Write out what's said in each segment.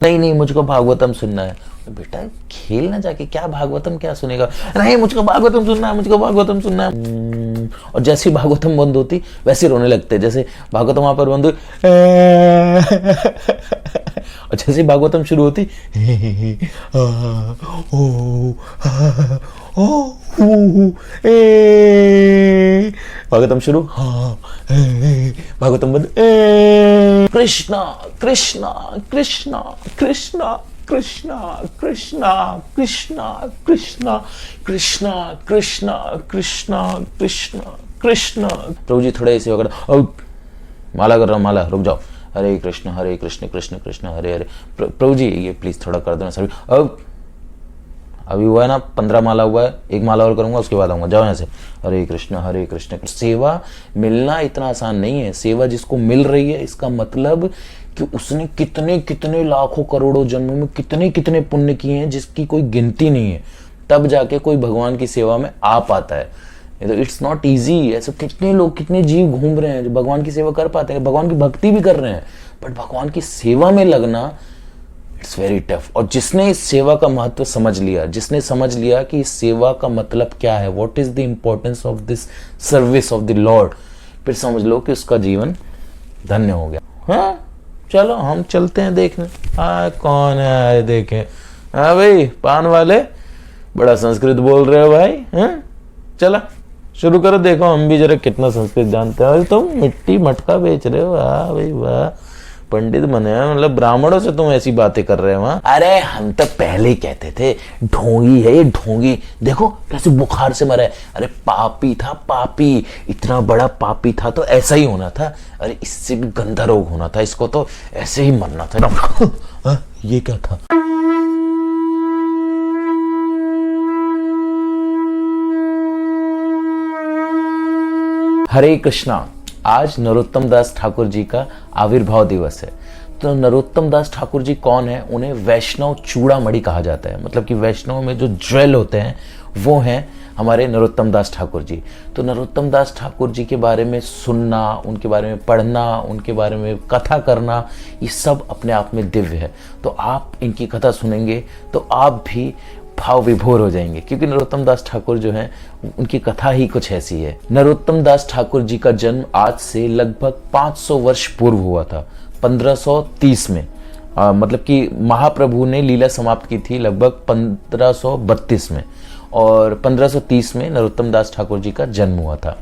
नहीं नहीं मुझको भागवतम सुनना है। बेटा खेल ना जाके, क्या भागवतम क्या सुनेगा? नहीं मुझको भागवतम सुनना है, मुझको भागवतम सुनना है। और जैसे ही भागवतम बंद होती वैसे रोने लगते, जैसे भागवतम वहां पर बंद हुई और जैसे ही भागवतम शुरू होती भागवतम शुरू, भागवतम बंद। कृष्णा कृष्णा कृष्णा कृष्णा कृष्णा कृष्णा कृष्णा कृष्णा कृष्णा कृष्णा कृष्णा कृष्णा कृष्णा। प्रभु जी थोड़े ऐसे वगैरह, माला कर रहा हूँ, माला रुक जाओ, हरे कृष्ण कृष्ण कृष्ण हरे हरे। प्रभु जी ये प्लीज थोड़ा कर देना सर। अब अभी हुआ है ना 15 माला हुआ है, एक माला और करूंगा उसके बाद आऊंगा, जाओ यहाँ से। हरे कृष्ण। सेवा मिलना इतना आसान नहीं है। सेवा जिसको मिल रही है इसका मतलब कि उसने कितने कितने लाखों करोड़ों जन्मों में कितने कितने पुण्य किए हैं जिसकी कोई गिनती नहीं है, तब जाके कोई भगवान की सेवा में आ पाता है। तो इट्स नॉट ईजी। ऐसे कितने लोग कितने जीव घूम रहे हैं जो भगवान की सेवा कर पाते हैं, भगवान की भक्ति भी कर रहे हैं, बट भगवान की सेवा में लगना इट्स वेरी टफ। और जिसने इस सेवा का महत्व समझ लिया, जिसने समझ लिया कि इस सेवा का मतलब क्या है, what is the importance of this service of the Lord, फिर समझ लो कि उसका जीवन धन्य हो गया। हाँ चलो हम चलते हैं देखने। हाँ कौन है आए देखें। हाँ भाई पान वाले बड़ा संस्कृत बोल रहे हो भाई। हाँ चला शुरू करो, देखो हम भी जरा कितना संस्कृत जानते हैं। तुम मिट्टी मटका बेच रहे हो, वाह भाई वाह, पंडित बने हैं, मतलब ब्राह्मणों से तुम ऐसी बातें कर रहे हो। वहां अरे हम तो पहले ही कहते थे ढोंगी है ये ढोंगी, देखो कैसे बुखार से मरा है। अरे पापी था पापी, इतना बड़ा पापी था तो ऐसा ही होना था। अरे इससे भी गंदा रोग होना था, इसको तो ऐसे ही मरना था। ये क्या था? हरे कृष्णा। आज नरोत्तम दास ठाकुर जी का आविर्भाव दिवस है। तो नरोत्तम दास ठाकुर जी कौन है? उन्हें वैष्णव चूड़ामणि कहा जाता है, मतलब कि वैष्णव में जो ज्वेल होते हैं वो हैं हमारे नरोत्तम दास ठाकुर जी। तो नरोत्तम दास ठाकुर जी के बारे में सुनना, उनके बारे में पढ़ना, उनके बारे में कथा करना, ये सब अपने आप में दिव्य है। तो आप इनकी कथा सुनेंगे तो आप भी भाव विभोर हो जाएंगे, क्योंकि नरोत्तम दास ठाकुर जो हैं उनकी कथा ही कुछ ऐसी है। नरोत्तम दास ठाकुर जी का जन्म आज से लगभग 500 वर्ष पूर्व हुआ था, 1530 में। मतलब कि महाप्रभु ने लीला समाप्त की थी लगभग 1532 में, और 1530 में नरोत्तम दास ठाकुर जी का जन्म हुआ था।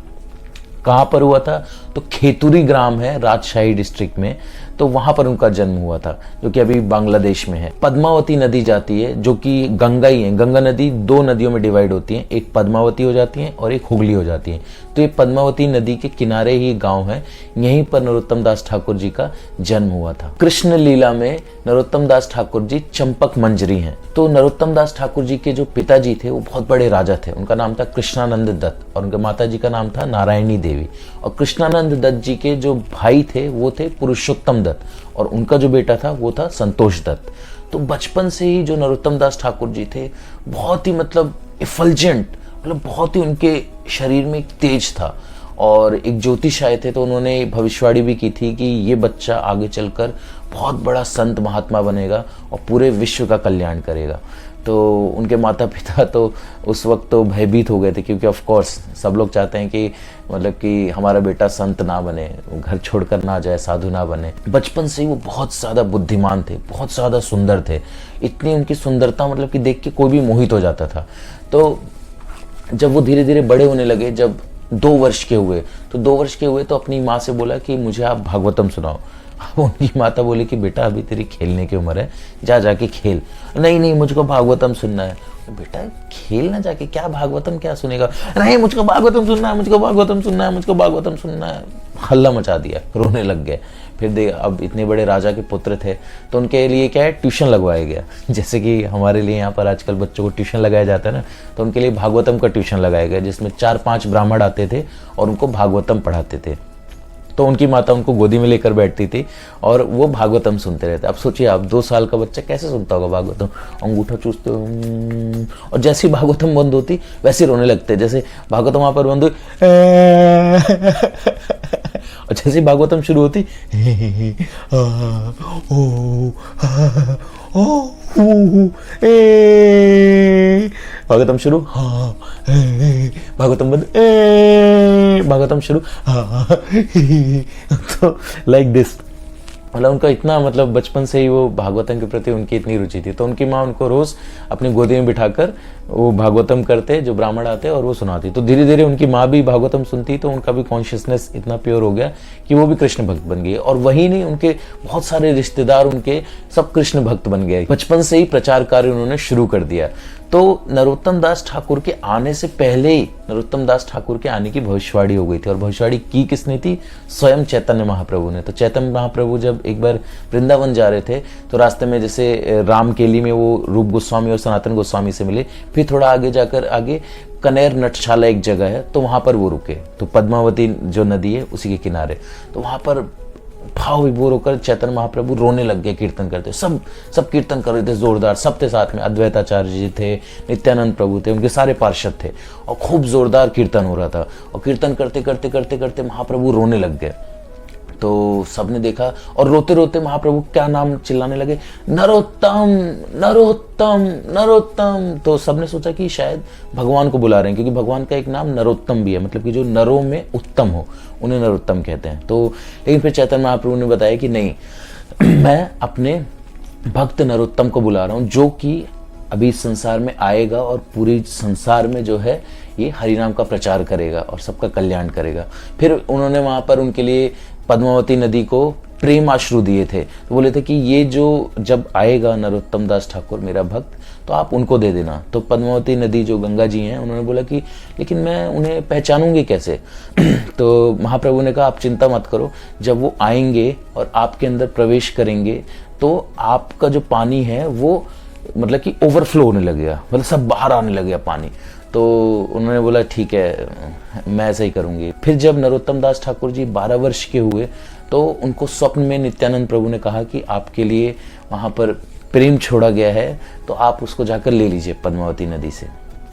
कहाँ पर हुआ था? तो खेतुरी ग्राम है राजशाही डिस्ट्रिक्ट में, तो वहां पर उनका जन्म हुआ था, जो कि अभी बांग्लादेश में है। पद्मावती नदी जाती है, जो कि गंगा ही है। गंगा नदी 2 नदियों में डिवाइड होती है, एक पद्मावती हो जाती है और एक हुगली हो जाती है। तो ये पद्मावती नदी के किनारे ही गांव है, यहीं पर नरोत्तम दास ठाकुर जी का जन्म हुआ था। कृष्ण लीला में नरोत्तम दास ठाकुर जी चंपक मंजरी हैं। तो नरोत्तम दास ठाकुर जी के जो पिताजी थे वो बहुत बड़े राजा थे, उनका नाम था कृष्णानंद दत्त और उनके माता जी का नाम था नारायणी देवी। और कृष्णानंद दत्त जी के जो भाई थे वो थे पुरुषोत्तम दत्त, और उनका जो बेटा था वो था संतोष दत्त। तो बचपन से ही जो नरोत्तम दास ठाकुर जी थे बहुत ही मतलब इफल्जेंट, मतलब बहुत ही उनके शरीर में एक तेज था, और एक ज्योतिष आए थे तो उन्होंने भविष्यवाणी भी की थी कि ये बच्चा आगे चलकर बहुत बड़ा संत महात्मा बनेगा और पूरे विश्व का कल्याण करेगा। तो उनके माता पिता तो उस वक्त तो भयभीत हो गए थे, क्योंकि ऑफ कोर्स सब लोग चाहते हैं कि मतलब कि हमारा बेटा संत ना बने, घर छोड़कर ना जाए, साधु ना बने। बचपन से ही वो बहुत ज़्यादा बुद्धिमान थे, बहुत ज़्यादा सुंदर थे। इतनी उनकी सुंदरता मतलब कि देख के कोई भी मोहित हो जाता था। तो जब वो धीरे धीरे बड़े होने लगे, जब 2 वर्ष के हुए, तो अपनी माँ से बोला कि मुझे आप भागवतम सुनाओ। उनकी माता बोली कि बेटा अभी तेरी खेलने की उम्र है, जाके खेल। नहीं नहीं मुझको भागवतम सुनना है। बेटा खेल ना जाके, क्या भागवतम क्या सुनेगा? नहीं मुझको भागवतम सुनना है, मुझको भागवतम सुनना है, मुझको भागवतम सुनना है। हल्ला मचा दिया, रोने लग गए। फिर देख अब इतने बड़े राजा के पुत्र थे तो उनके लिए क्या है, ट्यूशन लगवाया गया। जैसे कि हमारे लिए यहाँ पर आजकल बच्चों को ट्यूशन लगाया जाता है ना, तो उनके लिए भागवतम का ट्यूशन लगाया गया, जिसमें 4-5 ब्राह्मण आते थे और उनको भागवतम पढ़ाते थे। तो उनकी माता उनको गोदी में लेकर बैठती थी और वो भागवतम सुनते रहते। अब सोचिए आप 2 साल का बच्चा कैसे सुनता होगा भागवतम? अंगूठा चूसते और जैसे ही भागवतम बंद होती वैसे रोने लगते, जैसे भागवतम वहां पर बंद हुई और जैसे ही भागवतम शुरू होती भागवतम शुरू, भागवतम बंद, भागवतम शुरू, तो लाइक दिस। मतलब उनका इतना, मतलब बचपन से ही वो भागवतम के प्रति उनकी इतनी रुचि थी, तो उनकी माँ उनको रोज अपनी गोदी में बिठाकर वो भागवतम करते, जो ब्राह्मण आते और वो सुनाती। तो धीरे धीरे उनकी माँ भी भागवतम सुनती, तो उनका भी कॉन्शियसनेस इतना प्योर हो गया कि वो भी कृष्ण भक्त बन गए। और वही नहीं, उनके बहुत सारे रिश्तेदार उनके सब कृष्ण भक्त बन गए। बचपन से ही प्रचार कार्य उन्होंने शुरू कर दिया। तो नरोत्तम दास ठाकुर के आने से पहले ही नरोत्तम दास ठाकुर के आने की भविष्यवाणी हो गई थी। और भविष्यवाणी की किसने थी? स्वयं चैतन्य महाप्रभु ने। तो चैतन्य महाप्रभु जब एक बार वृंदावन जा रहे थे, तो रास्ते में जैसे रामकेली में वो रूप गोस्वामी और सनातन गोस्वामी से मिले। फिर थोड़ा आगे जाकर आगे कनेर नटशाला एक जगह है, तो वहां पर वो रुके। तो पद्मावती जो नदी है उसी के किनारे, तो वहां पर भाव विभोर होकर चैतन्य महाप्रभु रोने लग गए कीर्तन करते। सब कीर्तन कर रहे थे जोरदार, सबके साथ में अद्वैताचार्य जी थे, नित्यानंद प्रभु थे, उनके सारे पार्षद थे, और खूब जोरदार कीर्तन हो रहा था। और कीर्तन करते करते करते करते महाप्रभु रोने लग गए। तो सबने देखा, और रोते रोते महाप्रभु क्या नाम चिल्लाने लगे, नरोत्तम नरोत्तम नरोत्तम। तो सबने सोचा कि शायद भगवान को बुला रहे हैं, क्योंकि भगवान का एक नाम नरोत्तम भी है, मतलब कि जो नरों में उत्तम हो उन्हें नरोत्तम कहते हैं। तो लेकिन फिर चैतन्य महाप्रभु ने बताया कि नहीं, मैं अपने भक्त नरोत्तम को बुला रहा हूं, जो कि अभी इस संसार में आएगा और पूरी संसार में जो है ये हरिनाम का प्रचार करेगा और सबका कल्याण करेगा। फिर उन्होंने वहां पर उनके लिए पद्मावती नदी को प्रेम आश्रु दिए थे। तो बोले थे कि ये जो जब आएगा नरोत्तम दास ठाकुर मेरा भक्त, तो आप उनको दे देना। तो पद्मावती नदी जो गंगा जी हैं, उन्होंने बोला कि लेकिन मैं उन्हें पहचानूंगी कैसे? तो महाप्रभु ने कहा आप चिंता मत करो, जब वो आएंगे और आपके अंदर प्रवेश करेंगे तो आपका जो पानी है वो मतलब कि ओवरफ्लो होने लगेगा, मतलब सब बाहर आने लगेगा पानी। तो उन्होंने बोला ठीक है, मैं ऐसा ही करूंगी। फिर जब नरोत्तम दास ठाकुर जी 12 वर्ष के हुए, तो उनको स्वप्न में नित्यानंद प्रभु ने कहा कि आपके लिए वहां पर प्रेम छोड़ा गया है, तो आप उसको जाकर ले लीजिए पद्मावती नदी से।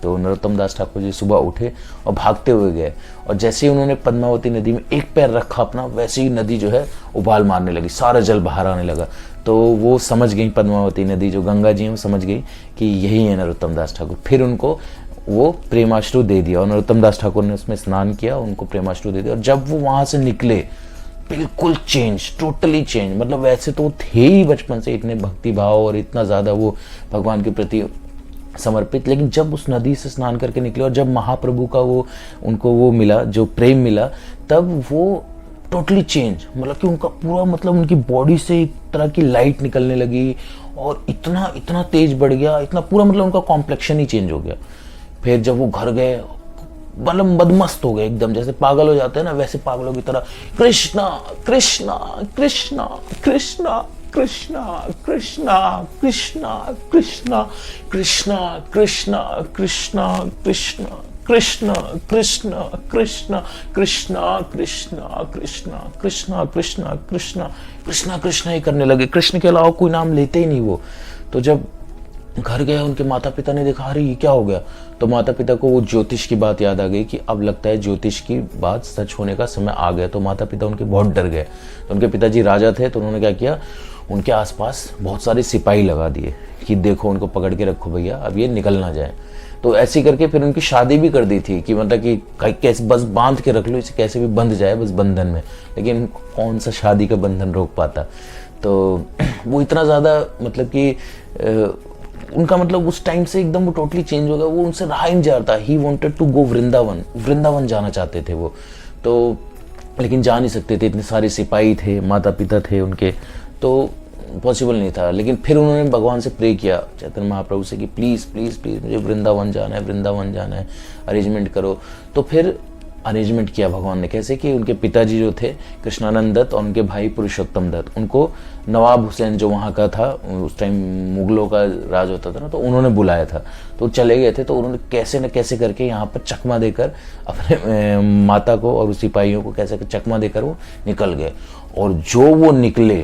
तो नरोत्तम दास ठाकुर जी सुबह उठे और भागते हुए गए, और जैसे ही उन्होंने पद्मावती नदी में एक पैर रखा अपना, वैसे ही नदी जो है उबाल मारने लगी, सारा जल बाहर आने लगा। तो वो समझ गई, पद्मावती नदी जो गंगा जी है वो समझ गई कि यही है नरोत्तम दास ठाकुर। फिर उनको वो प्रेमाश्रु दे दिया, और नरोत्तम दास ठाकुर ने उसमें स्नान किया, उनको प्रेमाश्रु दे दिया। और जब वो वहां से निकले, बिल्कुल चेंज, टोटली चेंज। मतलब वैसे तो थे ही बचपन से इतने भक्ति भाव और इतना ज्यादा वो भगवान के प्रति समर्पित, लेकिन जब उस नदी से स्नान करके निकले और जब महाप्रभु का वो उनको वो मिला, जो प्रेम मिला, तब वो टोटली चेंज। मतलब कि उनका पूरा, मतलब उनकी बॉडी से एक तरह की लाइट निकलने लगी, और इतना इतना तेज बढ़ गया, इतना पूरा, मतलब उनका कॉम्प्लेक्शन ही चेंज हो गया। फिर जब वो घर गए, मतलब मदमस्त हो गए एकदम, जैसे पागल हो जाते हैं ना, वैसे पागलों की तरह कृष्णा कृष्णा कृष्णा कृष्णा कृष्णा कृष्णा कृष्णा कृष्णा कृष्णा कृष्णा कृष्णा कृष्णा कृष्ण कृष्ण कृष्ण कृष्णा कृष्णा कृष्णा कृष्णा कृष्णा कृष्णा कृष्णा कृष्णा ही करने लगे। कृष्ण के अलावा कोई नाम लेते ही नहीं वो। तो जब घर गए, उनके माता पिता ने देखा, अरे ये क्या हो गया? तो माता पिता को वो ज्योतिष की बात याद आ गई कि अब लगता है ज्योतिष की बात सच होने का समय आ गया। तो माता पिता उनके बहुत डर गए। तो उनके पिताजी राजा थे, तो उन्होंने क्या किया, उनके आसपास बहुत सारे सिपाही लगा दिए कि देखो उनको पकड़ के रखो भैया, अब ये निकल ना जाए। तो ऐसे करके फिर उनकी शादी भी कर दी थी कि मतलब कि कैसे बस बांध के रख लो इसे, कैसे भी बंध जाए बस बंधन में। लेकिन कौन सा शादी का बंधन रोक पाता? तो वो इतना ज़्यादा, मतलब कि उनका मतलब उस टाइम से एकदम वो टोटली चेंज हो गया। वो उनसे रहा ही नहीं जा रहा था। He wanted to go Vrindavan, Vrindavan जाना चाहते थे वो। तो लेकिन जा नहीं सकते थे, इतने सारे सिपाही थे, माता पिता थे उनके, तो पॉसिबल नहीं था। लेकिन फिर उन्होंने भगवान से प्रे किया, चैतन्य महाप्रभु से, कि प्लीज़ प्लीज़ प्लीज़ मुझे वृंदावन जाना है, वृंदावन जाना है, अरेंजमेंट करो। तो फिर अरेंजमेंट किया भगवान ने। कैसे कि उनके पिताजी जो थे कृष्णानंद दत्त और उनके भाई पुरुषोत्तम दत्त, उनको नवाब हुसैन जो वहाँ का था, उस टाइम मुगलों का राज होता था ना, तो उन्होंने बुलाया था। तो चले गए थे। तो उन्होंने कैसे न कैसे करके यहाँ पर चकमा देकर अपने माता को और सिपाहियों को कैसे चकमा देकर वो निकल गए। और जो वो निकले,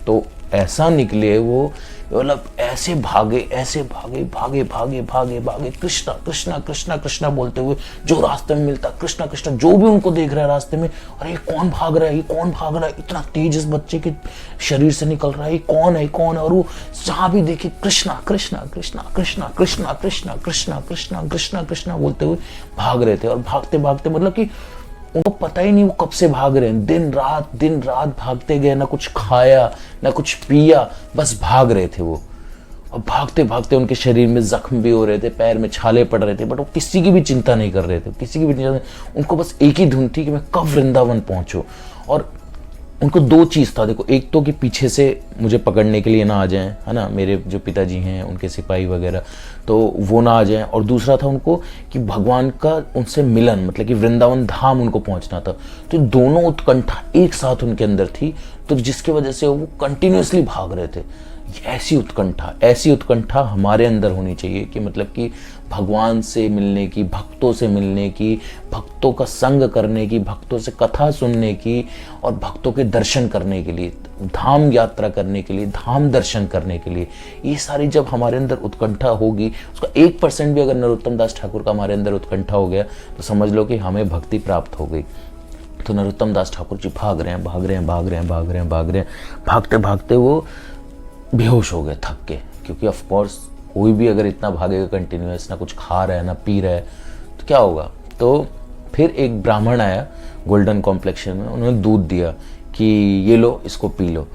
तो ऐसा निकले वो मतलब ऐसे भागे, ऐसे भागे, भागे भागे भागे भागे, कृष्णा कृष्णा कृष्णा कृष्णा बोलते हुए, जो रास्ते में मिलता कृष्णा कृष्णा, जो भी उनको देख रहा है रास्ते में, अरे ये कौन भाग रहा है, ये कौन भाग रहा है, इतना तेज इस बच्चे के शरीर से निकल रहा है, ये कौन है, कौन है। और वो जहां भी देखे कृष्णा कृष्णा कृष्णा कृष्णा कृष्णा कृष्णा कृष्णा कृष्णा कृष्णा कृष्णा बोलते हुए भाग रहे थे। और भागते भागते मतलब कि उनको पता ही नहीं वो कब से भाग रहे हैं, दिन रात भागते गए, ना कुछ खाया ना कुछ पिया, बस भाग रहे थे वो। और भागते भागते उनके शरीर में जख्म भी हो रहे थे, पैर में छाले पड़ रहे थे, बट वो किसी की भी चिंता नहीं कर रहे थे, किसी की भी चिंता नहीं। उनको बस एक ही धुन थी कि मैं कब वृंदावन पहुंचूं। और उनको दो चीज़ था, देखो, एक तो कि पीछे से मुझे पकड़ने के लिए ना आ जाएं, है ना, मेरे जो पिताजी हैं उनके सिपाही वगैरह, तो वो ना आ जाएं। और दूसरा था उनको कि भगवान का उनसे मिलन, मतलब कि वृंदावन धाम उनको पहुंचना था। तो दोनों उत्कंठा एक साथ उनके अंदर थी, तो जिसकी वजह से वो कंटिन्यूसली भाग रहे थे। ऐसी उत्कंठा हमारे अंदर होनी चाहिए कि मतलब कि भगवान से मिलने की, भक्तों से मिलने की, भक्तों का संग करने की, भक्तों से कथा सुनने की, और भक्तों के दर्शन करने के लिए, धाम यात्रा करने के लिए, धाम दर्शन करने के लिए। ये सारी जब हमारे अंदर उत्कंठा होगी, उसका 1% भी अगर नरोत्तम दास ठाकुर का हमारे अंदर उत्कंठा हो गया, तो समझ लो कि हमें भक्ति प्राप्त हो गई। तो नरोत्तम दास ठाकुर जी भाग रहे हैं, भागते भागते वो बेहोश हो गए, थक के। क्योंकि ऑफ कोर्स कोई भी अगर इतना भागेगा कंटिन्यूअस, ना कुछ खा रहा है ना पी रहा है, तो क्या होगा। तो फिर एक ब्राह्मण आया गोल्डन कॉम्प्लेक्शन में, उन्होंने दूध दिया कि ये लो, इसको पी लो।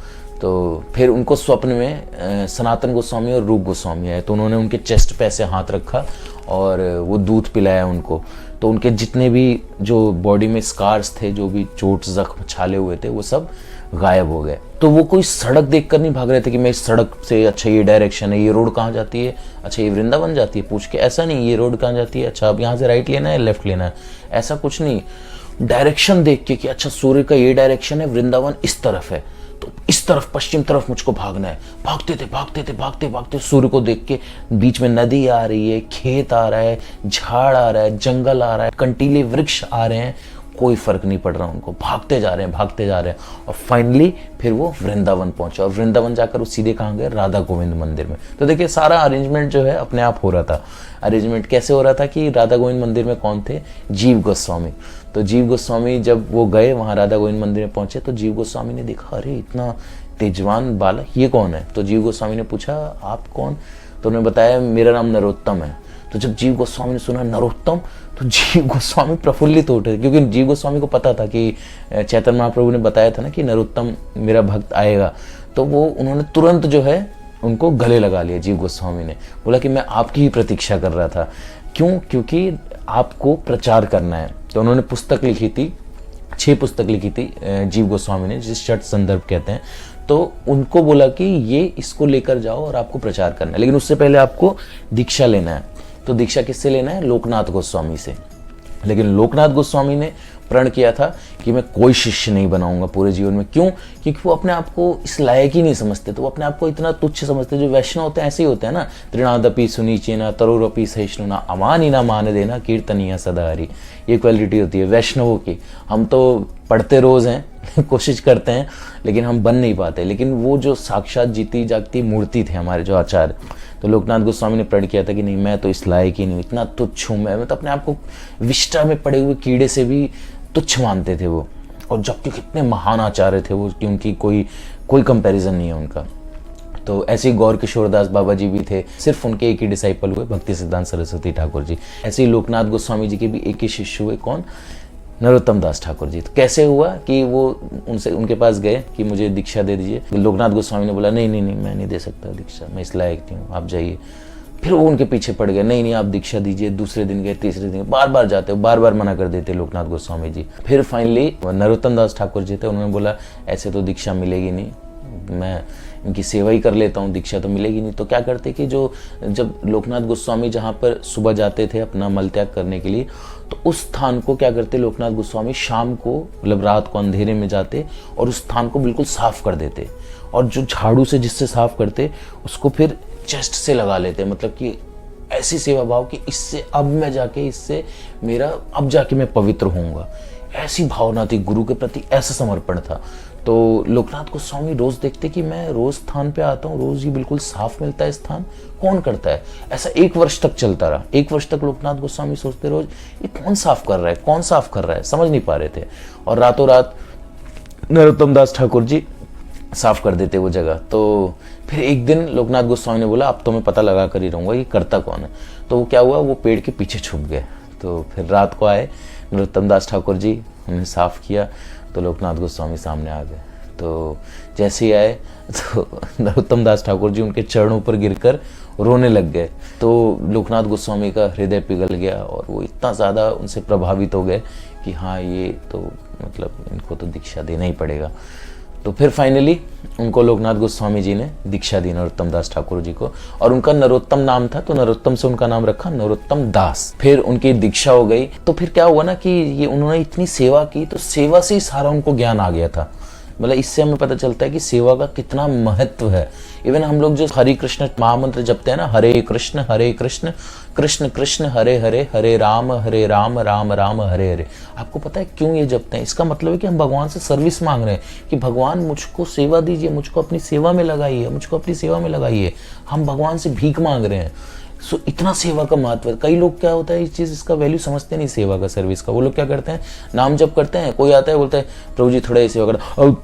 तो फिर उनको स्वप्न में सनातन गोस्वामी और रूप गोस्वामी आए, तो उन्होंने उनके चेस्ट पे ऐसे हाथ रखा और वो दूध पिलाया उनको। तो उनके जितने भी जो बॉडी में स्कार्स थे, जो भी चोट जख्म छाले हुए थे, वो सब गायब हो गए। तो वो कोई सड़क देखकर नहीं भाग रहे थे कि मैं इस सड़क से, अच्छा ये डायरेक्शन है, ये रोड कहाँ जाती है, अच्छा ये वृंदावन जाती है, पूछ के। ऐसा नहीं, ये रोड कहाँ जाती है, अच्छा अब यहाँ से राइट लेना है लेफ्ट लेना है, ऐसा कुछ नहीं। डायरेक्शन देख के कि अच्छा सूर्य का ये डायरेक्शन है, वृंदावन इस तरफ है, तो इस तरफ पश्चिम तरफ मुझको भागना है। भागते भागते सूर्य को देख के, बीच में नदी आ रही है, खेत आ रहा है, झाड़ आ रहा है, जंगल आ रहा है, कंटीले वृक्ष आ रहे हैं, कोई फर्क नहीं पड़ रहा उनको, भागते जा रहे हैं। और फाइनली फिर वो वृंदावन पहुंचे। और वृंदावन जाकर वो सीधे कहाँ गए, राधा गोविंद मंदिर में। तो देखिए सारा अरेंजमेंट जो है अपने आप हो रहा था। अरेंजमेंट कैसे हो रहा था कि राधा गोविंद मंदिर में कौन थे, जीव गोस्वामी। तो जीव गोस्वामी जब वो गए वहाँ राधा गोविंद मंदिर में पहुंचे, तो जीव गोस्वामी ने देखा, अरे इतना तेजवान बालक, ये कौन है। तो जीव गोस्वामी ने पूछा, आप कौन। तो उन्होंने बताया, मेरा नाम नरोत्तम है। तो जब जीव गोस्वामी ने सुना नरोत्तम, तो जीव गोस्वामी प्रफुल्लित हो उठे, क्योंकि जीव गोस्वामी को पता था कि चैतन्य महाप्रभु ने बताया था ना कि नरोत्तम मेरा भक्त आएगा। तो वो उन्होंने तुरंत जो है उनको गले लगा लिया। जीव गोस्वामी ने बोला कि मैं आपकी ही प्रतीक्षा कर रहा था। क्यों? क्योंकि आपको प्रचार करना है। तो उन्होंने पुस्तक लिखी थी, 6 पुस्तक लिखी थी जीव गोस्वामी ने, जिस षट संदर्भ कहते हैं। तो उनको बोला कि ये इसको लेकर जाओ और आपको प्रचार करना है, लेकिन उससे पहले आपको दीक्षा लेना है। तो दीक्षा किससे लेना है, लोकनाथ गोस्वामी से। लेकिन लोकनाथ गोस्वामी ने प्रण किया था कि मैं कोई शिष्य नहीं बनाऊंगा पूरे जीवन में। क्यों? क्योंकि वो अपने आप को इस लायक ही नहीं समझते, तो वो अपने आप को इतना तुच्छ समझते। जो वैष्णव होते हैं ऐसे ही होते हैं ना, तृणादपि सुनीचेना तरुरपि सहिष्णुना अमानी ना मान देना कीर्तनीय सदा हरि। ये क्वालिटी होती है वैष्णवों की। हम तो पढ़ते रोज हैं कोशिश करते हैं, लेकिन हम बन नहीं पाते। लेकिन वो जो साक्षात जीती जागती मूर्ति थे हमारे जो आचार्य, तो लोकनाथ गोस्वामी ने प्रण किया था कि नहीं, मैं तो इस लायक ही नहीं, इतना तुच्छ हूँ मैं तो अपने आप को विष्टा में पड़े हुए कीड़े से भी तुच्छ मानते थे वो। और जबकि कितने महान आचार्य थे वो, कि उनकी कोई कंपैरिजन नहीं है उनका। तो ऐसे ही गौर किशोरदास बाबा जी भी थे, सिर्फ उनके एक ही डिसाइपल हुए, भक्ति सिद्धांत सरस्वती ठाकुर जी। ऐसे ही लोकनाथ गोस्वामी जी के भी एक ही शिष्य हुए, कौन, नरोत्तम दास ठाकुर जी। तो कैसे हुआ कि वो उनके पास गए कि मुझे दीक्षा दे दीजिए। लोकनाथ गोस्वामी ने बोला, नहीं मैं नहीं दे सकता दीक्षा, मैं इस लायक नहीं हूँ, आप जाइए। फिर वो उनके पीछे पड़ गए, नहीं आप दीक्षा दीजिए। दूसरे दिन गए, तीसरे दिन, बार जाते, बार मना कर देते लोकनाथ गोस्वामी जी। फिर फाइनली नरोत्तम दास ठाकुर जी थे, उन्होंने बोला ऐसे तो दीक्षा मिलेगी नहीं, मैं इनकी सेवा ही कर लेता हूँ, दीक्षा तो मिलेगी नहीं। तो क्या करते कि जब लोकनाथ गोस्वामी जहाँ पर सुबह जाते थे अपना मल त्याग करने के लिए, तो उस स्थान को क्या करते लोकनाथ गोस्वामी, शाम को मतलब रात को अंधेरे में जाते और उस स्थान को बिल्कुल साफ कर देते। और जो झाड़ू से जिससे साफ करते, उसको फिर चेस्ट से लगा लेते, मतलब कि ऐसी सेवा भाव कि इससे अब मैं जाके, इससे मेरा अब जाके मैं पवित्र होऊंगा। ऐसी भावना थी गुरु के प्रति, ऐसा समर्पण था। तो लोकनाथ गोस्वामी रोज देखते कि मैं रोज स्थान पे आता हूँ, रोज ये बिल्कुल साफ मिलता है स्थान, कौन करता है? ऐसा 1 वर्ष तक चलता रहा। 1 वर्ष तक लोकनाथ गोस्वामी सोचते रोज ये कौन साफ कर रहा है, कौन साफ कर रहा है, समझ नहीं पा रहे थे। और रातों रात नरोत्तम दास ठाकुर जी साफ कर देते वो जगह। तो फिर एक दिन लोकनाथ गोस्वामी ने बोला अब तो मैं पता लगा कर ही रहूंगा ये करता कौन है। तो वो क्या हुआ, वो पेड़ के पीछे छुप गए। तो फिर रात को आए नरोत्तम दास ठाकुर जी, उन्हें साफ किया तो लोकनाथ गोस्वामी सामने आ गए। तो जैसे ही आए तो नरोत्तम दास ठाकुर जी उनके चरणों पर गिरकर रोने लग गए। तो लोकनाथ गोस्वामी का हृदय पिघल गया और वो इतना ज़्यादा उनसे प्रभावित हो गए कि हाँ ये तो मतलब इनको तो दीक्षा देना ही पड़ेगा। तो फिर फाइनली उनको लोकनाथ गोस्वामी जी ने दीक्षा दी नरोत्तम दास ठाकुर जी को, और उनका नरोत्तम नाम था तो नरोत्तम से उनका नाम रखा नरोत्तम दास। फिर उनकी दीक्षा हो गई। तो फिर क्या हुआ ना कि ये उन्होंने इतनी सेवा की, तो सेवा से ही सारा उनको ज्ञान आ गया था। मतलब इससे हमें पता चलता है कि सेवा का कितना महत्व है। इवन हम लोग जो हरे कृष्ण महामंत्र जपते हैं ना, हरे कृष्ण कृष्ण कृष्ण हरे हरे, हरे राम राम राम हरे हरे, आपको पता है क्यों ये जपते हैं? इसका मतलब है कि हम भगवान से सर्विस मांग रहे हैं कि भगवान मुझको सेवा दीजिए, मुझको अपनी सेवा में लगाइए, मुझको अपनी सेवा में लगाइए। हम भगवान से भीख मांग रहे हैं। सो इतना सेवा का महत्व है। कई लोग क्या होता है इस चीज़, इसका वैल्यू समझते नहीं सेवा का, सर्विस का। वो लोग क्या करते हैं, नाम जप करते हैं, कोई आता है बोलता है प्रभु जी थोड़ा सेवा कर,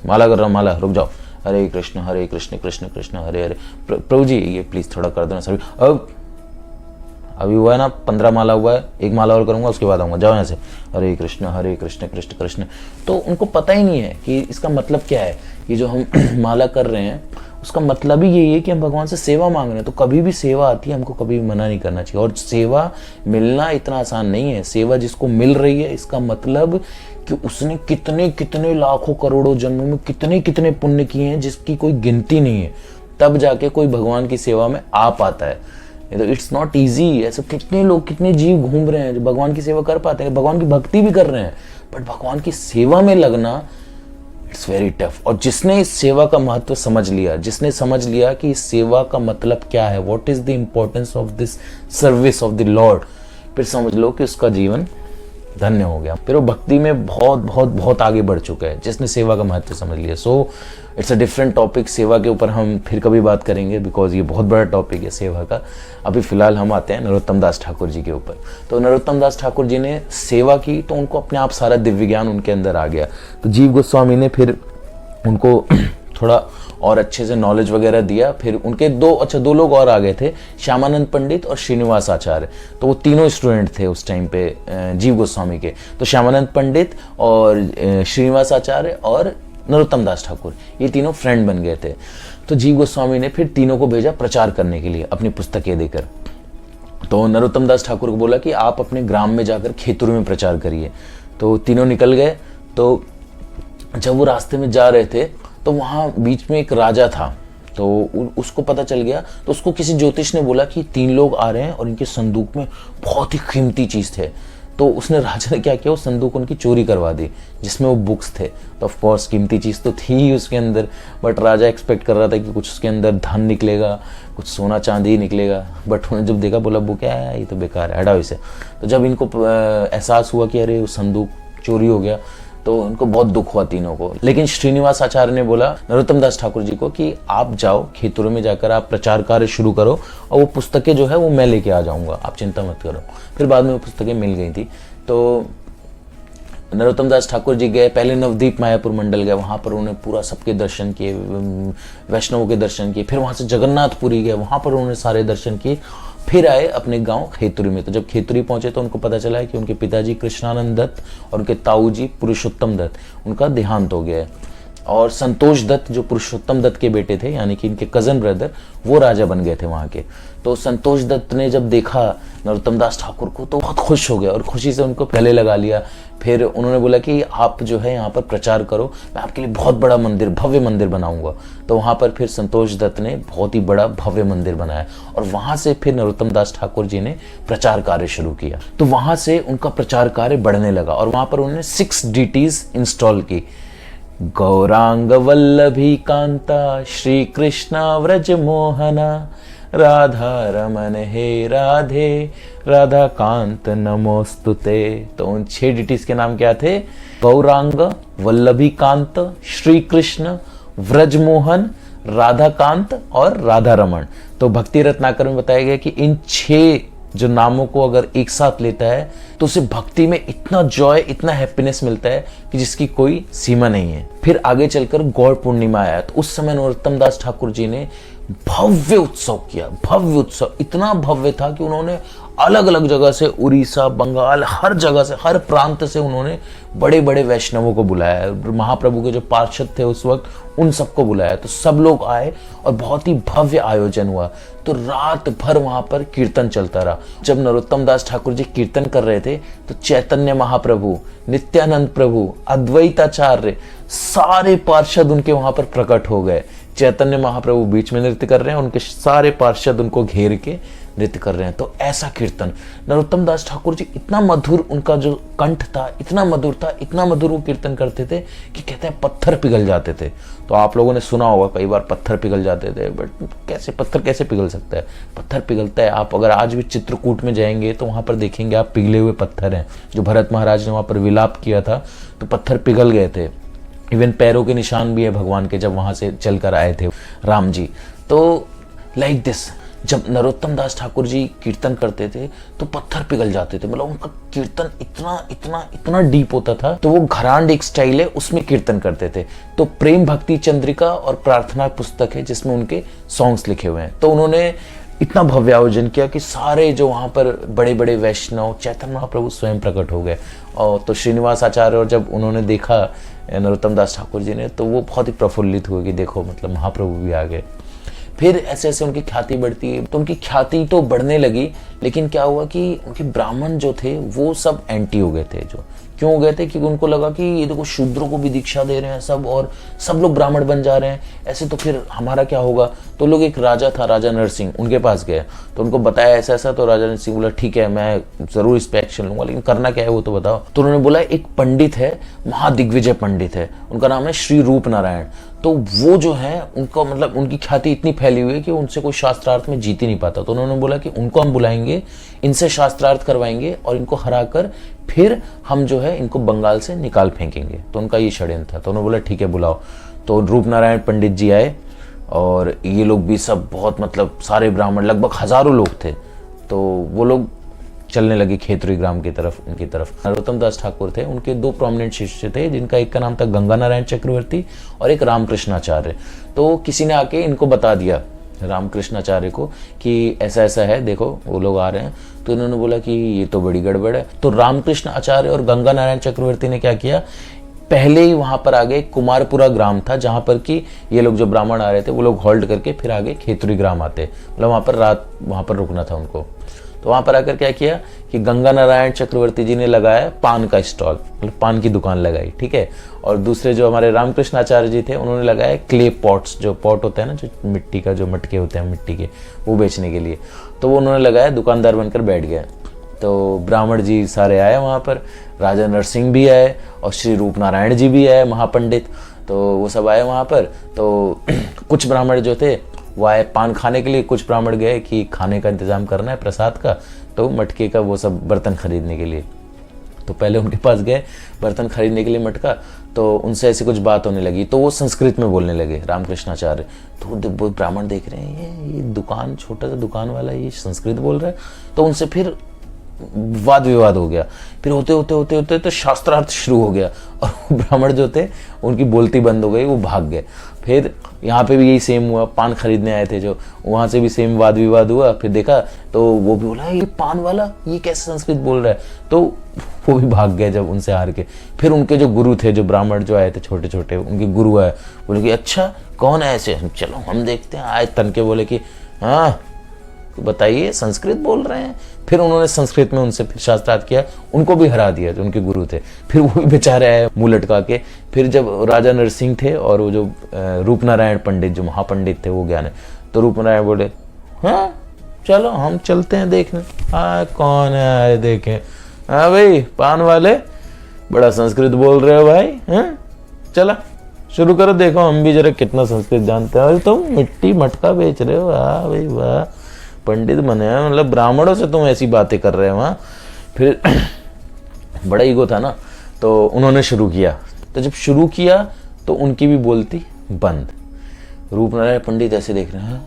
माला कर रहा हूँ, माला रुक जाओ, हरे कृष्ण कृष्ण कृष्ण हरे हरे, प्रभु जी ये प्लीज थोड़ा कर देना सर। अब अभी हुआ है ना 15 माला हुआ है, 1 माला और करूंगा उसके बाद आऊंगा, जाओ यहाँ से, हरे कृष्ण कृष्ण कृष्ण। तो उनको पता ही नहीं है कि इसका मतलब क्या है। ये जो हम माला कर रहे हैं उसका मतलब ही यही है कि हम भगवान से सेवा मांग रहे हैं। तो कभी भी सेवा आती है हमको कभी भी मना नहीं करना चाहिए। और सेवा मिलना इतना आसान नहीं है। सेवा जिसको मिल रही है इसका मतलब कि उसने कितने कितने लाखों करोड़ों जन्मों में कितने कितने पुण्य किए हैं जिसकी कोई गिनती नहीं है, तब जाके कोई भगवान की सेवा में आ पाता है। तो इट्स नॉट ईजी। ऐसे कितने लोग, कितने जीव घूम रहे हैं जो भगवान की सेवा कर पाते हैं, भगवान की भक्ति भी कर रहे हैं, बट भगवान की सेवा में लगना इट्स वेरी टफ। और जिसने इस सेवा का महत्व समझ लिया, जिसने समझ लिया कि इस सेवा का मतलब क्या है, what is the importance of this service of the Lord, फिर समझ लो कि उसका जीवन धन्य हो गया। फिर वो भक्ति में बहुत बहुत बहुत आगे बढ़ चुका है जिसने सेवा का महत्व समझ लिया। So it's a different topic. सेवा के ऊपर हम फिर कभी बात करेंगे, बिकॉज ये बहुत बड़ा टॉपिक है सेवा का। अभी फिलहाल हम आते हैं नरोत्तम दास ठाकुर जी के ऊपर। तो नरोत्तम दास ठाकुर जी ने सेवा की तो उनको अपने आप सारा दिव्य ज्ञान उनके अंदर आ गया। तो जीव गोस्वामी ने फिर उनको थोड़ा और अच्छे से नॉलेज वगैरह दिया। फिर उनके दो लोग और आ गए थे, श्यामानंद पंडित और श्रीनिवास आचार्य। तो वो तीनों स्टूडेंट थे उस टाइम पे जीव गोस्वामी के। तो श्यामानंद पंडित और श्रीनिवास आचार्य और नरोत्तम दास ठाकुर, ये तीनों फ्रेंड बन गए थे। तो जीव गोस्वामी ने फिर तीनों को भेजा प्रचार करने के लिए अपनी पुस्तकें देकर। तो नरोत्तम दास ठाकुर को बोला कि आप अपने ग्राम में जाकर खेतुर में प्रचार करिए। तो तीनों निकल गए। तो जब वो रास्ते में जा रहे थे तो वहाँ बीच में एक राजा था। तो उसको पता चल गया। तो उसको किसी ज्योतिष ने बोला कि 3 लोग आ रहे हैं और इनके संदूक में बहुत ही कीमती चीज़ थे। तो उसने, राजा ने क्या किया, वो संदूक उनकी चोरी करवा दी जिसमें वो बुक्स थे। तो ऑफ कोर्स कीमती चीज़ तो थी ही उसके अंदर, बट राजा एक्सपेक्ट कर रहा था कि कुछ उसके अंदर धन निकलेगा, कुछ सोना चांदी निकलेगा। बट उन्होंने जब देखा बोला वो क्या है, ये तो बेकार है, हटाओ इसे। तो जब इनको एहसास हुआ कि अरे वो संदूक चोरी हो गया तो उनको बहुत दुख हुआ तीनों को। लेकिन श्रीनिवास आचार्य ने बोला नरोत्तम दास ठाकुर जी को कि आप जाओ खेतरों में जाकर आप प्रचार कार्य शुरू करो और वो पुस्तकें जो है वो मैं लेके आ जाऊंगा, आप चिंता मत करो। फिर बाद में वो पुस्तकें मिल गई थी। तो नरोत्तम दास ठाकुर जी गए, पहले नवदीप मायापुर मंडल गए, वहाँ पर उन्होंने पूरा सबके दर्शन किए, वैष्णवों के दर्शन किए। फिर वहाँ से जगन्नाथपुरी गए, वहाँ पर उन्होंने सारे दर्शन किए। फिर आए अपने गांव खेतुरी में। तो जब खेतुरी पहुंचे तो उनको पता चला है कि उनके पिताजी कृष्णानंद दत्त और उनके ताऊ जी पुरुषोत्तम दत्त, उनका देहांत हो गया है। और संतोष दत्त जो पुरुषोत्तम दत्त के बेटे थे, यानी कि इनके कजन ब्रदर, वो राजा बन गए थे वहाँ के। तो संतोष दत्त ने जब देखा नरोत्तम दास ठाकुर को तो बहुत खुश हो गया और खुशी से उनको गले लगा लिया। फिर उन्होंने बोला कि आप जो है यहाँ पर प्रचार करो, मैं आपके लिए बहुत बड़ा मंदिर, भव्य मंदिर बनाऊंगा। तो वहाँ पर फिर संतोष दत्त ने बहुत ही बड़ा भव्य मंदिर बनाया और वहाँ से फिर नरोत्तम दास ठाकुर जी ने प्रचार कार्य शुरू किया। तो वहाँ से उनका प्रचार कार्य बढ़ने लगा और वहाँ पर उन्होंने 6 डीटीज इंस्टॉल की। गौरांग वल्लभी कांता, श्री कृष्णा व्रज मोहना, राधा रमन हे राधे, राधा कांत नमोस्तुते। तो उन 6 डिटीज के नाम क्या थे? गौरांग, वल्लभी कांत, श्री कृष्ण, व्रजमोहन, राधा कांत और राधा रमण। तो भक्ति रत्नाकर में बताया गया कि इन 6 जो नामों को अगर एक साथ लेता है तो उसे भक्ति में इतना जॉय, इतना हैप्पीनेस मिलता है कि जिसकी कोई सीमा नहीं है। फिर आगे चलकर गौर पूर्णिमा आया, तो उस समय नरोत्तम दास ठाकुर जी ने भव्य उत्सव किया। भव्य उत्सव इतना भव्य था कि उन्होंने अलग अलग जगह से, उड़ीसा, बंगाल, हर जगह से, हर प्रांत से उन्होंने बड़े बड़े वैष्णवों को बुलाया। महाप्रभु के जो पार्षद थे उस वक्त, उन सबको बुलाया। तो सब लोग आए और बहुत ही भव्य आयोजन हुआ। तो रात भर वहां पर कीर्तन चलता रहा। जब नरोत्तम दास ठाकुर जी कीर्तन कर रहे थे तो चैतन्य महाप्रभु, नित्यानंद प्रभु, अद्वैताचार्य, सारे पार्षद उनके वहां पर प्रकट हो गए। चैतन्य महाप्रभु बीच में नृत्य कर रहे हैं, उनके सारे पार्षद उनको घेर के नृत्य कर रहे हैं। तो ऐसा कीर्तन नरोत्तम दास ठाकुर जी, इतना मधुर उनका जो कंठ था, इतना मधुर था, इतना मधुर वो कीर्तन करते थे कि कहते हैं पत्थर पिघल जाते थे। तो आप लोगों ने सुना होगा कई बार पत्थर पिघल जाते थे, बट कैसे पत्थर कैसे पिघल सकता है? पत्थर पिघलता है। आप अगर आज भी चित्रकूट में जाएंगे तो वहां पर देखेंगे आप पिघले हुए पत्थर हैं। जो भरत महाराज ने वहां पर विलाप किया था तो पत्थर पिघल गए थे। इवन पैरों के निशान भी है भगवान के, जब वहां से चलकर आए थे राम जी। तो लाइक दिस, जब नरोत्तम दास ठाकुर जी कीर्तन करते थे तो पत्थर पिघल जाते थे। मतलब उनका कीर्तन इतना इतना इतना डीप होता था। तो वो घरांड एक स्टाइल है, उसमें कीर्तन करते थे। तो प्रेम भक्ति चंद्रिका और प्रार्थना पुस्तक है जिसमें उनके सॉन्ग्स लिखे हुए हैं। तो उन्होंने इतना भव्य आयोजन किया कि सारे जो वहाँ पर बड़े बड़े वैष्णव, चैतन्य महाप्रभु स्वयं प्रकट हो गए। और तो श्रीनिवास आचार्य, और जब उन्होंने देखा नरोत्तम दास ठाकुर जी ने, तो वो बहुत ही प्रफुल्लित हुए कि देखो मतलब महाप्रभु भी आ गए। फिर ऐसे ऐसे उनकी ख्याति बढ़ती है। तो उनकी ख्याति तो बढ़ने लगी, लेकिन क्या हुआ कि उनके ब्राह्मण जो थे वो सब एंटी हो गए थे। जो क्यों हो गए थे? क्योंकि उनको लगा कि ये देखो शूद्रों को भी दीक्षा दे रहे हैं सब, और सब लोग ब्राह्मण बन जा रहे हैं, ऐसे तो फिर हमारा क्या होगा? तो लोग, एक राजा था राजा नरसिंह, उनके पास गए तो उनको बताया ऐसा ऐसा। तो राजा नरसिंह बोला ठीक है, मैं जरूर इस पे एक्शन लूंगा, लेकिन करना क्या है वो तो बताओ। तो उन्होंने बोला एक पंडित है, महादिग्विजय पंडित है, उनका नाम है श्री रूप नारायण। तो वो जो है उनका मतलब उनकी ख्याति इतनी फैली हुई है कि उनसे कोई शास्त्रार्थ में जीत ही नहीं पाता। तो उन्होंने बोला कि उनको हम बुलाएंगे, इनसे शास्त्रार्थ करवाएंगे और इनको हराकर फिर हम जो है इनको बंगाल से निकाल फेंकेंगे। तो उनका ये षड्यंत्र था। तो उन्होंने बोला ठीक है बुलाओ। तो रूप नारायण पंडित जी आए और ये लोग भी सब बहुत मतलब सारे ब्राह्मण, लगभग हजारों लोग थे। तो वो लोग चलने लगे खेतरी ग्राम की तरफ, उनकी तरफ। नरोत्तम दास ठाकुर थे, उनके 2 प्रोमिनेंट शिष्य थे, जिनका एक का नाम था गंगा नारायण चक्रवर्ती और एक रामकृष्णाचार्य। तो किसी ने आके इनको बता दिया रामकृष्णाचार्य को कि ऐसा ऐसा है, देखो वो लोग आ रहे हैं। तो इन्होंने बोला कि ये तो बड़ी गड़बड़ है। तो रामकृष्ण आचार्य और गंगा नारायण चक्रवर्ती ने क्या किया, पहले ही वहां पर आगे कुमारपुरा ग्राम था जहां पर कि ये लोग जो ब्राह्मण आ रहे थे वो लोग होल्ड करके फिर आगे खेतरी ग्राम आते, मतलब वहां पर रात वहां पर रुकना था उनको। तो वहां पर आकर क्या किया कि गंगा नारायण चक्रवर्ती जी ने लगाया पान का स्टॉल, मतलब पान की दुकान लगाई, ठीक है। और दूसरे जो हमारे रामकृष्ण आचार्य जी थे उन्होंने लगाया क्ले पॉट्स, जो पॉट होता है ना, जो मिट्टी का, जो मटके होते हैं मिट्टी के, वो बेचने के लिए। तो वो उन्होंने लगाया, दुकानदार बनकर बैठ गए। तो ब्राह्मण जी सारे आए वहाँ पर, राजा नरसिंह भी आए और श्री रूप नारायण जी भी आए, महापंडित। तो वो सब आए वहाँ पर। तो कुछ ब्राह्मण जो थे वो आए पान खाने के लिए, कुछ ब्राह्मण गए कि खाने का इंतजाम करना है, प्रसाद का, तो मटके का वो सब बर्तन खरीदने के लिए। तो पहले उनके पास गए बर्तन खरीदने के लिए मटका, तो उनसे ऐसी कुछ बात होने लगी। तो वो संस्कृत में बोलने लगे रामकृष्णाचार्य। तो वो ब्राह्मण देख रहे हैं ये दुकान, छोटा सा दुकान वाला ये संस्कृत बोल रहा है। तो उनसे फिर वाद विवाद हो गया। फिर होते होते होते होते तो शास्त्रार्थ शुरू हो गया और ब्राह्मण जो थे उनकी बोलती बंद हो गई, वो भाग गए। फिर यहाँ पे भी यही सेम हुआ, पान खरीदने आए थे जो, वहां से भी सेम वाद विवाद हुआ। फिर देखा तो वो भी बोला ये पान वाला ये कैसे संस्कृत बोल रहा है, तो वो भी भाग गए जब उनसे हार के। फिर उनके जो गुरु थे, जो ब्राह्मण जो आए थे छोटे छोटे, उनके गुरु आए, बोले कि अच्छा कौन है ऐसे, चलो हम देखते हैं। आए तन के बोले कि हाँ बताइए संस्कृत बोल रहे हैं। फिर उन्होंने संस्कृत में उनसे फिर शास्त्रार्थ किया, उनको भी हरा दिया जो उनके गुरु थे। फिर वो भी बेचारे आए मुंह लटका के। फिर जब राजा नरसिंह थे और वो जो रूप नारायण पंडित जो महापंडित थे वो ज्ञान है, तो रूप नारायण बोले हाँ चलो हम चलते हैं देखने, हाँ कौन है आए देखें। हाँ भाई पान वाले बड़ा संस्कृत बोल रहे हो भाई, हाँ चला शुरू करो, देखो हम भी जरा कितना संस्कृत जानते हैं। तुम मिट्टी मटका बेच रहे हो, वाह भाई वाह। पंडित बने हैं, मतलब ब्राह्मणों से तुम ऐसी बातें कर रहे हो वहाँ। फिर बड़ा ईगो था ना, तो उन्होंने शुरू किया। तो जब शुरू किया तो उनकी भी बोलती बंद। रूपनारायण पंडित ऐसे देख रहे हैं,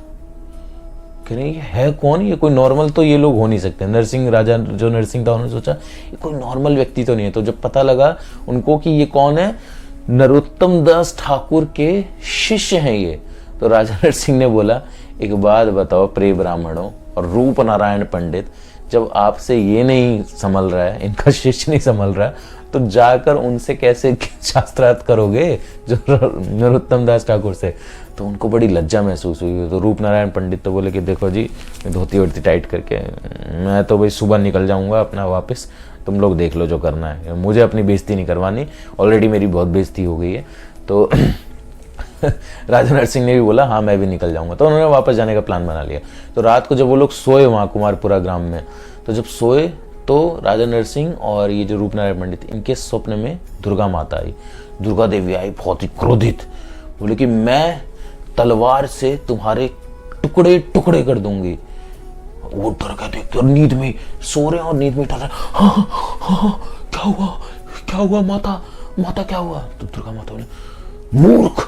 कह रहे ये है कौन, ये कोई नॉर्मल तो ये लोग हो नहीं सकते। नरसिंह राजा जो नरसिंह था उन्होंने सोचा ये कोई नॉर्मल व्यक्ति तो नहीं है। तो जब पता लगा उनको कि ये कौन है, नरोत्तम दास ठाकुर के शिष्य हैं ये, तो राजा नरसिंह ने बोला एक बात बताओ प्रिय ब्राह्मणों और रूप नारायण पंडित, जब आपसे ये नहीं संभल रहा है, इनका शिष्य नहीं संभल रहा, तो जाकर उनसे कैसे शास्त्रार्थ करोगे जो नरोत्तम दास ठाकुर से। तो उनको बड़ी लज्जा महसूस हुई। तो रूप नारायण पंडित तो बोले कि देखो जी, धोती वोती टाइट करके मैं तो भाई सुबह निकल जाऊंगा अपना वापस, तुम लोग देख लो जो करना है, मुझे अपनी बेइज्जती नहीं करवानी, ऑलरेडी मेरी बहुत बेइज्जती हो गई है। तो राजा नरसिंह ने भी बोला हाँ मैं भी निकल जाऊंगा। तो उन्होंने वापस जाने का प्लान बना लिया। तो रात को जब वो लोग सोए वहाँ कुमारपुरा ग्राम में, तो जब सोए तो राजा नरसिंह और ये जो रूपनारायण पंडित, इनके स्वप्न में दुर्गा माता आई। दुर्गा देवी आई बहुत ही क्रोधित, बोले कि मैं तलवार से तुम्हारे टुकड़े टुकड़े कर दूंगी। वो डर गए देखते और नींद में सो रहे हैं और नींद में डर रहे, हाँ, हाँ, क्या हुआ माता, माता क्या हुआ। तो दुर्गा माता बोले मूर्ख,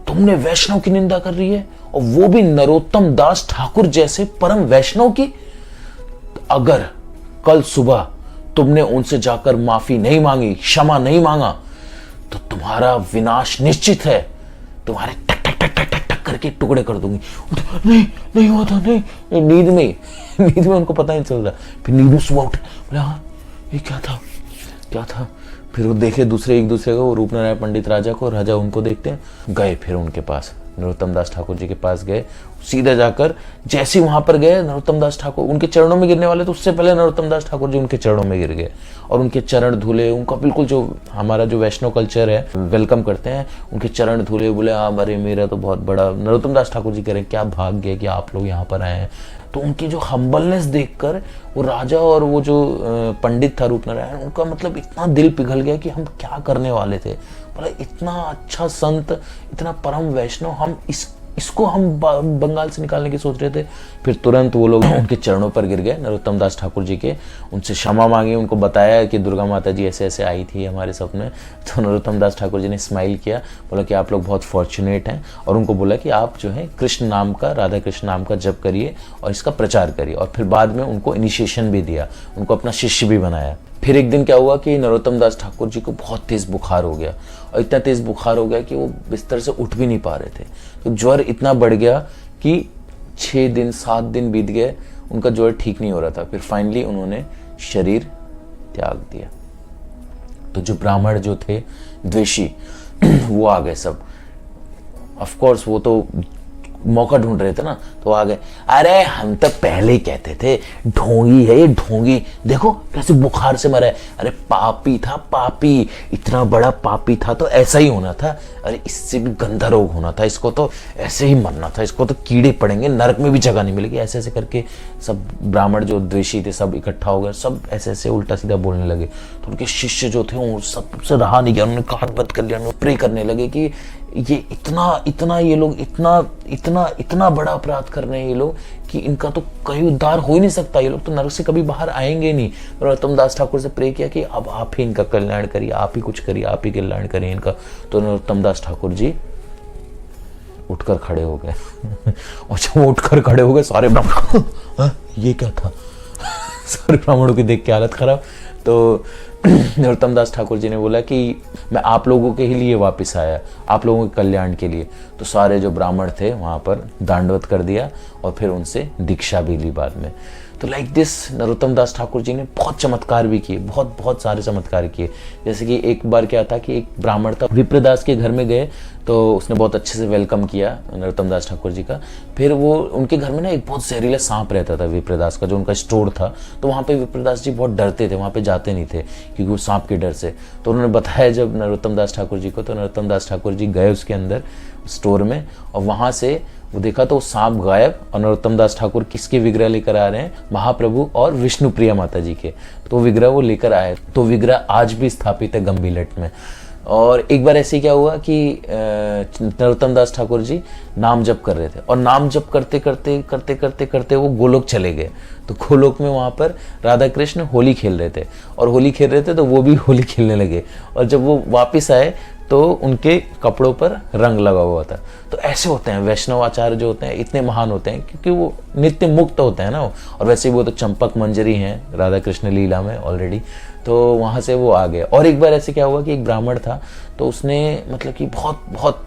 तुमने वैष्णव की निंदा कर रही है, और वो भी नरोत्तम दास ठाकुर जैसे परम वैष्णव की। अगर कल सुबह तुमने उनसे जाकर माफी नहीं मांगी, क्षमा नहीं मांगा, तो तुम्हारा विनाश निश्चित है। तुम्हारे टक टक टक टक टक टक करके टुकड़े कर दूंगी। नहीं हुआ था, नहीं। नींद में उनको पता नहीं चल रहा। फिर नींद में सुबह उठे, बोले हाँ ये क्या था। फिर वो देखे एक दूसरे को, रूपनारायण पंडित राजा को, राजा उनको देखते हैं, गए फिर उनके पास, नरोत्तम दास ठाकुर जी के पास गए। सीधा जाकर जैसे वहां पर गए, नरोत्तम दास ठाकुर उनके चरणों में गिरने वाले, तो उससे पहले नरोत्तम दास ठाकुर जी उनके चरणों में गिर गए और उनके चरण धुले। उनका बिल्कुल जो हमारा जो वैष्णव कल्चर है, वेलकम करते हैं, उनके चरण धुले। बोले हाँ अरे मेरा तो बहुत बड़ा, नरोत्तम दास ठाकुर जी कह रहे हैं क्या भाग्य है कि आप लोग यहाँ पर आए हैं। तो उनकी जो हम्बलनेस देखकर वो राजा और वो जो पंडित था रूपनारायण, उनका मतलब इतना दिल पिघल गया कि हम क्या करने वाले थे। बोला इतना अच्छा संत, इतना परम वैष्णव, हम इसको हम बंगाल से निकालने की सोच रहे थे। फिर तुरंत वो लोग उनके चरणों पर गिर गए, नरोत्तम दास ठाकुर जी के, उनसे क्षमा मांगी, उनको बताया कि दुर्गा माता जी ऐसे ऐसे आई थी हमारे सपने। तो नरोत्तम दास ठाकुर जी ने स्माइल किया, बोला कि आप लोग बहुत फॉर्चुनेट हैं, और उनको बोला कि आप जो है कृष्ण नाम का, राधा कृष्ण नाम का जप करिए और इसका प्रचार करिए। और फिर बाद में उनको इनिशिएशन भी दिया, उनको अपना शिष्य भी बनाया। फिर एक दिन क्या हुआ कि नरोत्तम दास ठाकुर जी को बहुत तेज बुखार हो गया, और इतना तेज बुखार हो गया कि वो बिस्तर से उठ भी नहीं पा रहे थे। तो ज्वर इतना बढ़ गया कि 6 दिन 7 दिन बीत गए, उनका ज्वर ठीक नहीं हो रहा था। फिर फाइनली उन्होंने शरीर त्याग दिया। तो जो ब्राह्मण जो थे द्वेषी वो आ गए सब। ऑफ कोर्स वो तो मौका ढूंढ रहे थे ना, तो आ गए, अरे हम तो पहले ही कहते थे ढोंगी है ये, ढोंगी देखो कैसे बुखार से मरा है। अरे पापी था, पापी, इतना बड़ा पापी था तो ऐसा ही होना था। अरे इससे भी गंदा रोग होना था, इसको तो ऐसे ही मरना था, इसको तो कीड़े पड़ेंगे, नरक में भी जगह नहीं मिलेगी। ऐसे ऐसे करके सब ब्राह्मण जो द्वेषी थे सब इकट्ठा हो गए, सब ऐसे ऐसे उल्टा सीधा बोलने लगे। तो उनके शिष्य जो थे वो सबसे रहा नहीं गया, उन्होंने हाथ बंद कर लिया, उन्होंने प्रे करने लगे कि ये इतना ये लोग इतना बड़ा अपराध कर रहे हैं ये लोग कि इनका तो कहीं उद्धार हो ही नहीं सकता, ये लोग तो नरक से कभी बाहर आएंगे नहीं। नरोत्तम दास ठाकुर से प्रे किया कि अब आप ही इनका कल्याण करिए, आप ही कुछ करिए, आप ही कल्याण करिए इनका। तो नरोत्तम दास ठाकुर जी उठकर खड़े हो गए और जब वो उठकर खड़े हो गए सारे ब्राह्मण ये क्या था सारे ब्राह्मणों की देख के हालत खराब। तो नरोत्तम दास ठाकुर जी ने बोला कि मैं आप लोगों के ही लिए वापस आया, आप लोगों के कल्याण के लिए। तो सारे जो ब्राह्मण थे वहाँ पर दंडवत कर दिया और फिर उनसे दीक्षा भी ली बाद में। तो लाइक दिस नरोत्तम दास ठाकुर जी ने बहुत चमत्कार भी किए, बहुत सारे चमत्कार किए। जैसे कि एक बार क्या था कि एक ब्राह्मण था, विप्रदास के घर में गए तो उसने बहुत अच्छे से वेलकम किया नरोत्तम दास ठाकुर जी का। फिर वो उनके घर में ना एक बहुत जहरीला सांप रहता था विप्रदास का, जो उनका स्टोर था। तो वहाँ पे विप्रदास जी बहुत डरते थे, वहाँ पे जाते नहीं थे क्योंकि वो सांप के डर से। तो उन्होंने बताया जब नरोत्तम दास ठाकुर जी को, तो नरोत्तम दास ठाकुर जी गए उसके अंदर स्टोर में, और वहाँ से वो देखा तो सांप गायब, और नरोत्तम दास ठाकुर किसके विग्रह लेकर आ रहे हैं, महाप्रभु और विष्णु प्रिया माता जी के। तो विग्रह वो लेकर आए, तो विग्रह आज भी स्थापित है गंभीरट में। और एक बार ऐसे क्या हुआ कि नरोत्तम दास ठाकुर जी नाम जप कर रहे थे, और नाम जप करते करते करते करते करते वो गोलोक चले गए। तो गोलोक में वहाँ पर राधा कृष्ण होली खेल रहे थे, और होली खेल रहे थे तो वो भी होली खेलने लगे, और जब वो वापस आए तो उनके कपड़ों पर रंग लगा हुआ था। तो ऐसे होते हैं वैष्णव आचार्य जो होते हैं, इतने महान होते हैं क्योंकि वो नित्य मुक्त होते हैं ना। और वैसे वो तो चंपक मंजरी हैं राधा कृष्ण लीला में ऑलरेडी, तो वहाँ से वो आ गए। और एक बार ऐसे क्या हुआ कि एक ब्राह्मण था, तो उसने मतलब कि बहुत बहुत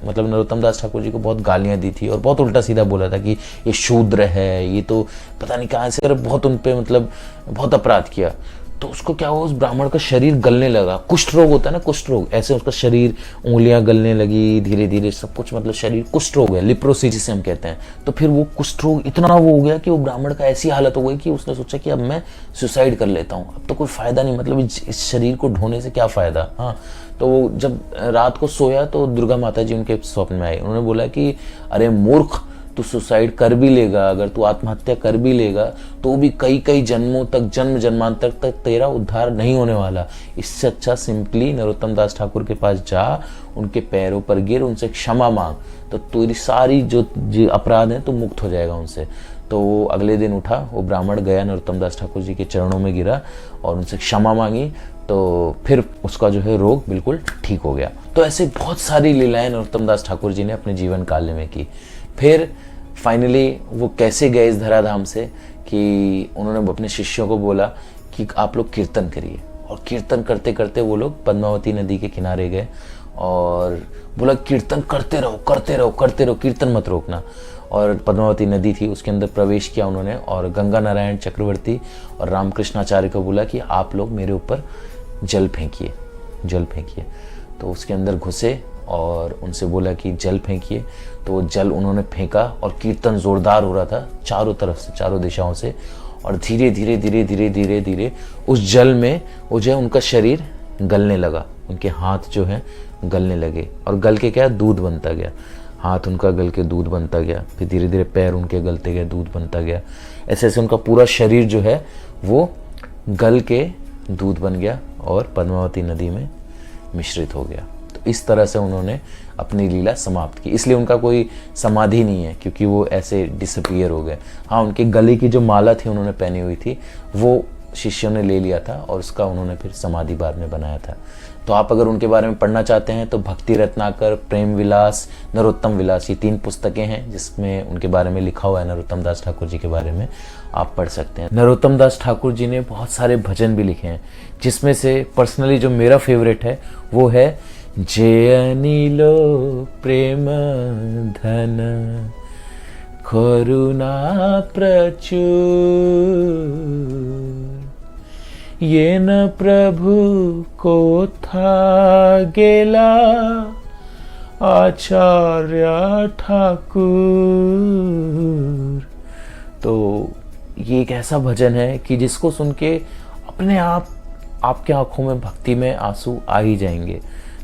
मतलब नरोत्तम दास ठाकुर जी को बहुत गालियाँ दी थी, और बहुत उल्टा सीधा बोला था कि ये शूद्र है, ये तो पता नहीं कहाँ से, बहुत उन पे मतलब बहुत अपराध किया। तो उसको क्या हुआ, उस ब्राह्मण का शरीर गलने लगा। कुष्ठ रोग होता है ना, कुष्ठ रोग, ऐसे उसका शरीर, उंगलियां गलने लगी धीरे धीरे, सब कुछ मतलब शरीर कुष्ठ रोग है, लिप्रोसी जिसे हम कहते हैं। तो फिर वो कुष्ठ रोग इतना वो हो गया कि वो ब्राह्मण का ऐसी हालत हो गई कि उसने सोचा कि अब मैं सुसाइड कर लेता हूँ, अब तो कोई फायदा नहीं, मतलब इस शरीर को ढोने से क्या फायदा। हाँ, तो वो जब रात को सोया तो दुर्गा माता जी उनके स्वप्न में आई। उन्होंने बोला कि अरे मूर्ख, तू सुसाइड कर भी लेगा, अगर तू आत्महत्या कर भी लेगा तो भी कई कई जन्मों तक, जन्म जन्मांतर तक तेरा उद्धार नहीं होने वाला। इससे अच्छा सिंपली नरोत्तम दास ठाकुर के पास जा, उनके पैरों पर गिर, उनसे क्षमा मांग, तो तेरी सारी जो अपराध हैं तो मुक्त हो जाएगा उनसे। तो वो अगले दिन उठा, वो ब्राह्मण गया नरोत्तम दास ठाकुर जी के चरणों में गिरा और उनसे क्षमा मांगी, तो फिर उसका जो है रोग बिल्कुल ठीक हो गया। तो ऐसे बहुत सारी लीलाएं नरोत्तम दास ठाकुर जी ने अपने जीवन काल में की। फिर फाइनली वो कैसे गए इस धराधाम से कि उन्होंने अपने शिष्यों को बोला कि आप लोग कीर्तन करिए, और कीर्तन करते करते वो लोग पद्मावती नदी के किनारे गए और बोला कीर्तन करते रहो करते रहो करते रहो, कीर्तन मत रोकना। और पद्मावती नदी थी, उसके अंदर प्रवेश किया उन्होंने, और गंगा नारायण चक्रवर्ती और रामकृष्णाचार्य को बोला कि आप लोग मेरे ऊपर जल फेंकिए, जल फेंकिए। तो उसके अंदर घुसे और उनसे बोला कि जल फेंकिए। तो वो जल उन्होंने फेंका, और कीर्तन जोरदार हो रहा था चारों तरफ से, चारों दिशाओं से, और धीरे धीरे धीरे धीरे धीरे धीरे उस जल में वो जो है उनका शरीर गलने लगा, उनके हाथ जो है गलने लगे, और गल के क्या, दूध बनता गया। हाथ उनका गल के दूध बनता गया, फिर धीरे धीरे पैर उनके गलते गए, दूध बनता गया। ऐसे ऐसे उनका पूरा शरीर जो है वो गल के दूध बन गया और पद्मावती नदी में मिश्रित हो गया। तो इस तरह से उन्होंने अपनी लीला समाप्त की। इसलिए उनका कोई समाधि नहीं है, क्योंकि वो ऐसे डिसअपियर हो गए। हाँ, उनके गले की जो माला थी उन्होंने पहनी हुई थी, वो शिष्यों ने ले लिया था, और उसका उन्होंने फिर समाधि बाद में बनाया था। तो आप अगर उनके बारे में पढ़ना चाहते हैं तो भक्ति रत्नाकर, प्रेम विलास, नरोत्तम विलास, ये 3 पुस्तकें हैं जिसमें उनके बारे में लिखा हुआ है, नरोत्तम दास ठाकुर जी के बारे में आप पढ़ सकते हैं। नरोत्तम दास ठाकुर जी ने बहुत सारे भजन भी लिखे हैं, जिसमें से पर्सनली जो मेरा फेवरेट है वो है जे अनिलो प्रेम धन करुणा प्रचुर, ये न प्रभु को था गेला आचार्य ठाकुर। तो ये एक ऐसा भजन है कि जिसको सुन के अपने आप आपके आंखों में भक्ति में आंसू आ ही जाएंगे।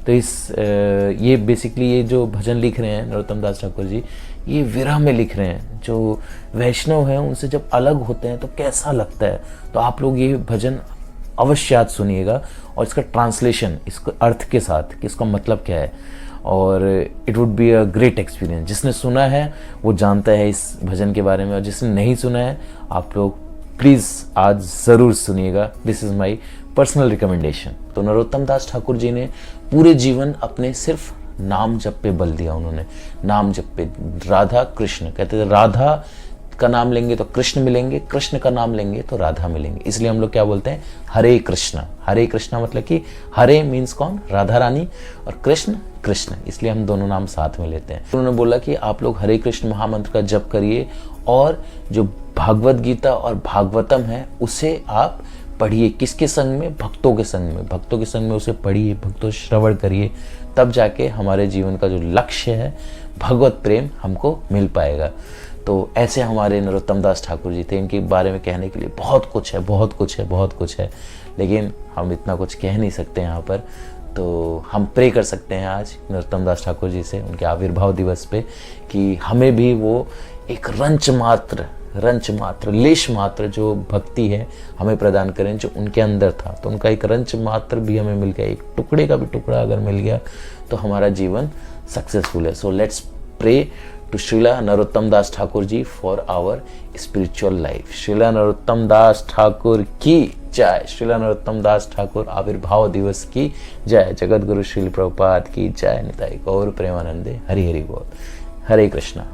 तो ये बेसिकली ये जो भजन लिख रहे हैं नरोत्तम दास ठाकुर जी, ये विरह में लिख रहे हैं। जो वैष्णव हैं उनसे जब अलग होते हैं तो कैसा लगता है, तो आप लोग ये भजन अवश्य याद सुनिएगा, और इसका ट्रांसलेशन, इसका अर्थ के साथ कि इसका मतलब क्या है, और it would be a great experience. जिसने सुना है वो जानता है इस भजन के बारे में, और जिसने नहीं सुना है आप लोग प्लीज़ आज ज़रूर सुनिएगा। This is my personal recommendation. तो नरोत्तम दास ठाकुर जी ने पूरे जीवन अपने सिर्फ नाम जप पे बल दिया। उन्होंने नाम जप पे, राधा कृष्ण कहते थे, राधा का नाम लेंगे तो कृष्ण मिलेंगे, कृष्ण का नाम लेंगे तो राधा मिलेंगे। इसलिए हम लोग क्या बोलते हैं, हरे कृष्णा। हरे कृष्णा मतलब कि हरे मीन्स कौन, राधा रानी, और कृष्ण कृष्ण, इसलिए हम दोनों नाम साथ में लेते हैं। उन्होंने बोला कि आप लोग हरे कृष्ण महामंत्र का जप करिए, और जो भागवत गीता और भागवतम है उसे आप पढ़िए। किसके संग में, भक्तों के संग में, भक्तों के संग में उसे पढ़िए, भक्तों श्रवण करिए, तब जाके हमारे जीवन का जो लक्ष्य है भगवत प्रेम हमको मिल पाएगा। तो ऐसे हमारे नरोत्तम दास ठाकुर जी थे। इनके बारे में कहने के लिए बहुत कुछ है, बहुत कुछ है, बहुत कुछ है, लेकिन हम इतना कुछ कह नहीं सकते यहाँ पर। तो हम प्रे कर सकते हैं आज नरोत्तम दास ठाकुर जी से उनके आविर्भाव दिवस पे कि हमें भी वो एक रंच मात्र रंच मात्र, लेश मात्र जो भक्ति है हमें प्रदान करें, जो उनके अंदर था। तो उनका एक रंच मात्र भी हमें मिल गया, एक टुकड़े का भी टुकड़ा अगर मिल गया तो हमारा जीवन सक्सेसफुल है। So let's pray to Shrila Narottam Das Thakur ji for our spiritual life. Shrila Narottam Das Thakur की जय। श्रीला नरोत्तम दास ठाकुर आविर्भाव दिवस की जय। जगत गुरु श्रील प्रभुपाद की जय। निताई गौर प्रेमानंदे। हरि हरि बोल। हरे कृष्णा।